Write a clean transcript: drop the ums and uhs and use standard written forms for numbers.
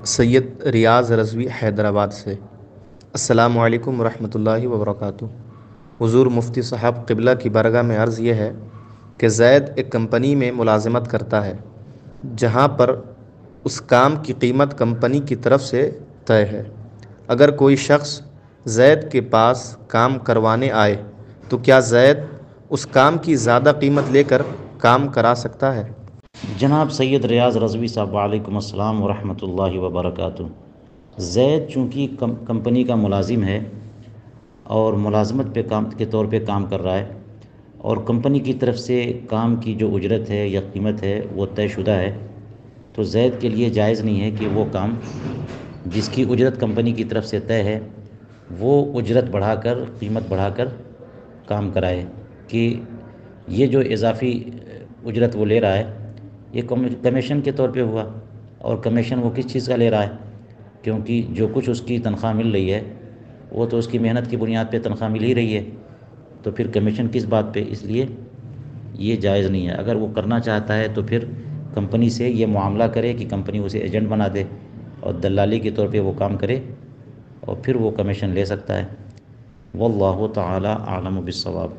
سید ریاض رضوی حیدرآباد سے۔ السلام علیکم ورحمۃ اللہ وبرکاتہ۔ حضور مفتی صاحب قبلہ کی بارگاہ میں عرض یہ ہے کہ زید ایک کمپنی میں ملازمت کرتا ہے جہاں پر اس کام کی قیمت کمپنی کی طرف سے طے ہے۔ اگر کوئی شخص زید کے پاس کام کروانے آئے تو کیا زید اس کام کی زیادہ قیمت لے کر کام کرا سکتا ہے؟ جناب سید ریاض رضوی صاحب، وعلیکم السلام ورحمۃ اللہ وبرکاتہ۔ زید چونکہ کمپنی کا ملازم ہے اور ملازمت کے طور پہ کام کر رہا ہے، اور کمپنی کی طرف سے کام کی جو اجرت ہے یا قیمت ہے وہ طے شدہ ہے، تو زید کے لیے جائز نہیں ہے کہ وہ کام جس کی اجرت کمپنی کی طرف سے طے ہے وہ اجرت بڑھا کر، قیمت بڑھا کر کام کرائے، کہ یہ جو اضافی اجرت وہ لے رہا ہے یہ کمیشن کے طور پہ ہوا۔ اور کمیشن وہ کس چیز کا لے رہا ہے؟ کیونکہ جو کچھ اس کی تنخواہ مل رہی ہے وہ تو اس کی محنت کی بنیاد پہ تنخواہ مل ہی رہی ہے، تو پھر کمیشن کس بات پہ؟ اس لیے یہ جائز نہیں ہے۔ اگر وہ کرنا چاہتا ہے تو پھر کمپنی سے یہ معاملہ کرے کہ کمپنی اسے ایجنٹ بنا دے اور دلالی کے طور پہ وہ کام کرے، اور پھر وہ کمیشن لے سکتا ہے۔ واللہ تعالی اعلم بالصواب۔